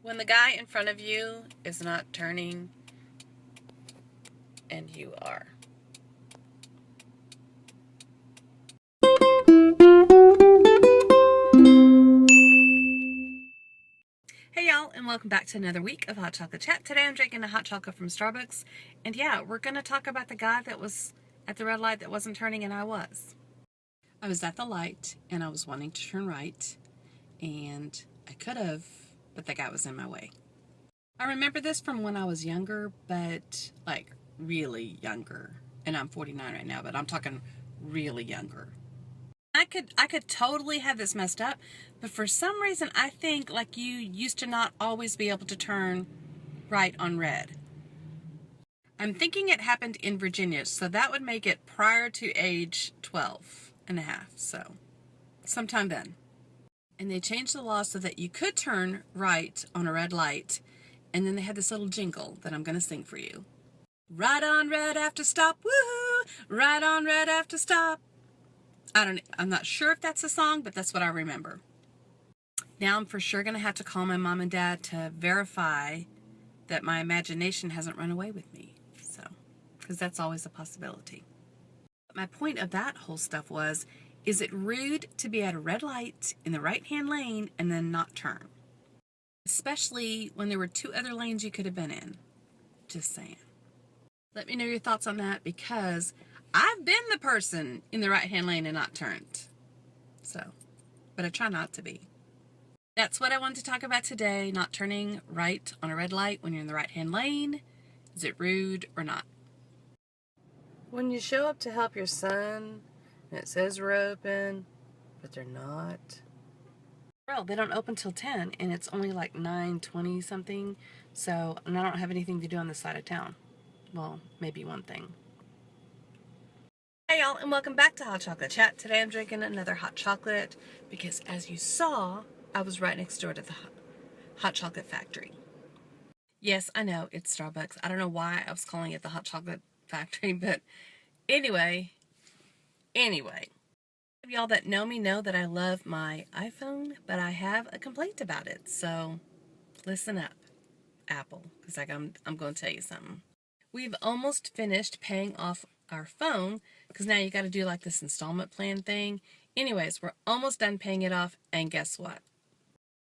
When the guy in front of you is not turning and you are. Hey y'all, and welcome back to another week of Hot Chocolate Chat. Today I'm drinking a hot chocolate from Starbucks, and yeah, we're going to talk about the guy that was at the red light that wasn't turning, and I was. I was at the light, and I was wanting to turn right, and I could have, but the guy was in my way. I remember this from when I was younger, but like really younger, and I'm 49 right now, but I'm talking really younger. I could totally have this messed up, but for some reason I think like you used to not always be able to turn right on red. I'm thinking it happened in Virginia, so that would make it prior to age 12 and a half, so sometime then. And they changed the law so that you could turn right on a red light, and then they had this little jingle that I'm going to sing for you. Right on red after stop, woohoo! Right on red after stop. I'm not sure if that's a song, but that's what I remember. Now I'm for sure going to have to call my mom and dad to verify that my imagination hasn't run away with me. So, because that's always a possibility. But my point of that whole stuff was, is it rude to be at a red light in the right-hand lane and then not turn? Especially when there were two other lanes you could have been in. Just saying. Let me know your thoughts on that, because I've been the person in the right-hand lane and not turned. So, but I try not to be. That's what I wanted to talk about today, not turning right on a red light when you're in the right-hand lane. Is it rude or not? When you show up to help your son, and it says we're open, but they're not. Well, they don't open till 10, and it's only like 9:20 something, so and I don't have anything to do on this side of town. Well, maybe one thing. Hey y'all, and welcome back to Hot Chocolate Chat. Today I'm drinking another hot chocolate because, as you saw, I was right next door to the hot chocolate factory. Yes, I know, it's Starbucks. I don't know why I was calling it the hot chocolate factory, but anyway. Y'all that know me know that I love my iPhone, but I have a complaint about it. So listen up, Apple, because I'm going to tell you something. We've almost finished paying off our phone, because now you got to do like this installment plan thing. Anyways, we're almost done paying it off, and guess what?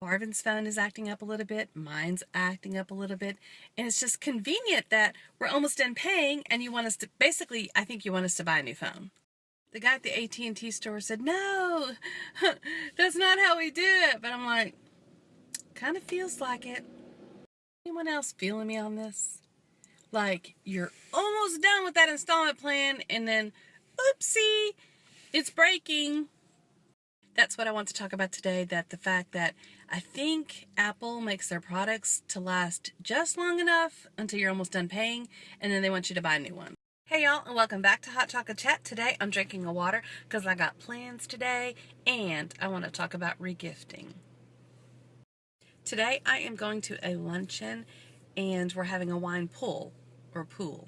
Marvin's phone is acting up a little bit, mine's acting up a little bit, and it's just convenient that we're almost done paying, and you want us to, basically, I think you want us to buy a new phone. The guy at the AT&T store said, no, that's not how we do it. But I'm like, kind of feels like it. Anyone else feeling me on this? Like, you're almost done with that installment plan, and then, oopsie, it's breaking. That's what I want to talk about today, that the fact that I think Apple makes their products to last just long enough until you're almost done paying, and then they want you to buy a new one. Hey y'all, and welcome back to Hot Chocolate Chat. Today I'm drinking a water because I got plans today, and I want to talk about regifting. Today I am going to a luncheon, and we're having a wine pull, or pool.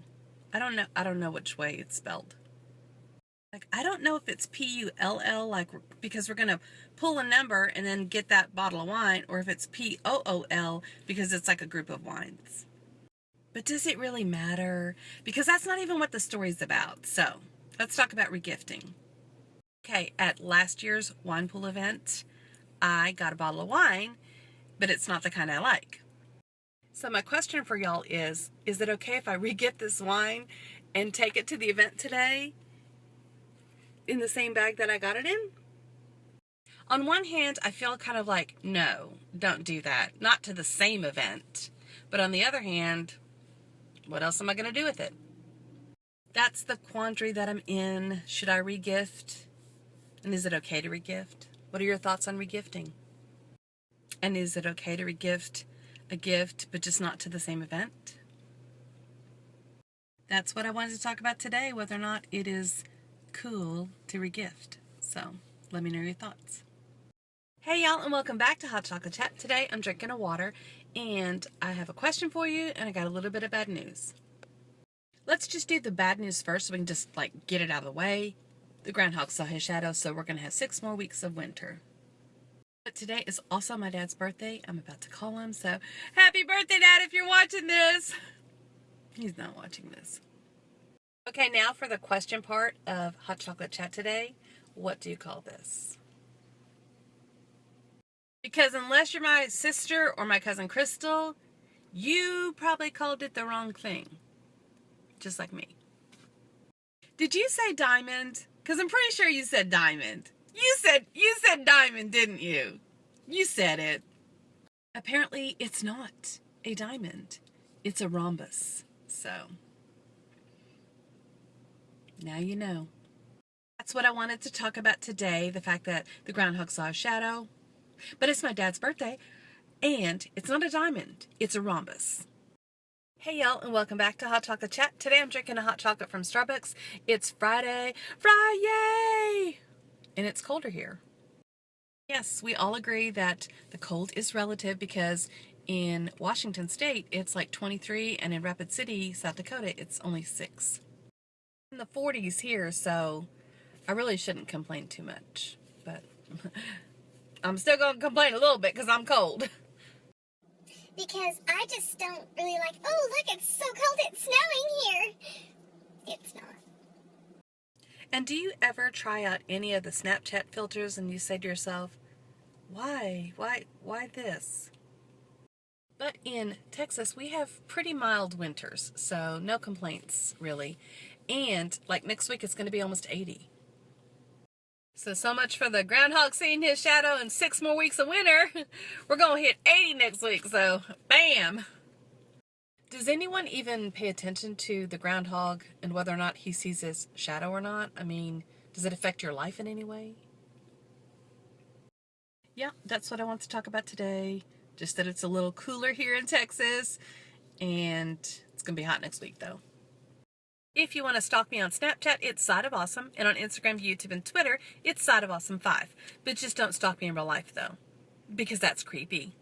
I don't know which way it's spelled. Like, I don't know if it's P-U-L-L, like, because we're going to pull a number and then get that bottle of wine, or if it's P-O-O-L, because it's like a group of wines. But does it really matter? Because that's not even what the story's about. So, let's talk about regifting. Okay, at last year's wine pool event, I got a bottle of wine, but it's not the kind I like. So my question for y'all is it okay if I regift this wine and take it to the event today in the same bag that I got it in? On one hand, I feel kind of like, no, don't do that. Not to the same event. But on the other hand, what else am I going to do with it? That's the quandary that I'm in. Should I regift? And is it okay to regift? What are your thoughts on regifting? And is it okay to regift a gift, but just not to the same event? That's what I wanted to talk about today, whether or not it is cool to regift. So, let me know your thoughts. Hey y'all, and welcome back to Hot Chocolate Chat. Today I'm drinking a water, and I have a question for you, and I got a little bit of bad news. Let's just do the bad news first so we can just like get it out of the way. The groundhog saw his shadow, so we're going to have 6 more weeks of winter. But today is also my dad's birthday. I'm about to call him, so happy birthday, Dad, if you're watching this. He's not watching this. Okay, now for the question part of Hot Chocolate Chat today. What do you call this? Because unless you're my sister or my cousin Crystal, you probably called it the wrong thing. Just like me. Did you say diamond? Because I'm pretty sure you said diamond. You said diamond, didn't you? You said it. Apparently, it's not a diamond. It's a rhombus. So, now you know. That's what I wanted to talk about today, the fact that the groundhog saw a shadow. But it's my dad's birthday, and it's not a diamond. It's a rhombus. Hey y'all, and welcome back to Hot Chocolate Chat. Today I'm drinking a hot chocolate from Starbucks. It's Friday, and it's colder here. Yes, we all agree that the cold is relative because in Washington State it's like 23, and in Rapid City, South Dakota, it's only 6. In the 40s here, so I really shouldn't complain too much, but I'm still going to complain a little bit because I'm cold. Because I just don't really like, oh, look, it's so cold, it's snowing here. It's not. And do you ever try out any of the Snapchat filters and you say to yourself, why this? But in Texas, we have pretty mild winters, so no complaints, really. And, like, next week it's going to be almost 80. So much for the groundhog seeing his shadow in 6 more weeks of winter. We're going to hit 80 next week, so bam! Does anyone even pay attention to the groundhog and whether or not he sees his shadow or not? I mean, does it affect your life in any way? Yeah, that's what I want to talk about today. Just that it's a little cooler here in Texas, and it's going to be hot next week, though. If you want to stalk me on Snapchat, it's Side of Awesome, and on Instagram, YouTube, and Twitter, it's Side of Awesome 5. But just don't stalk me in real life, though, because that's creepy.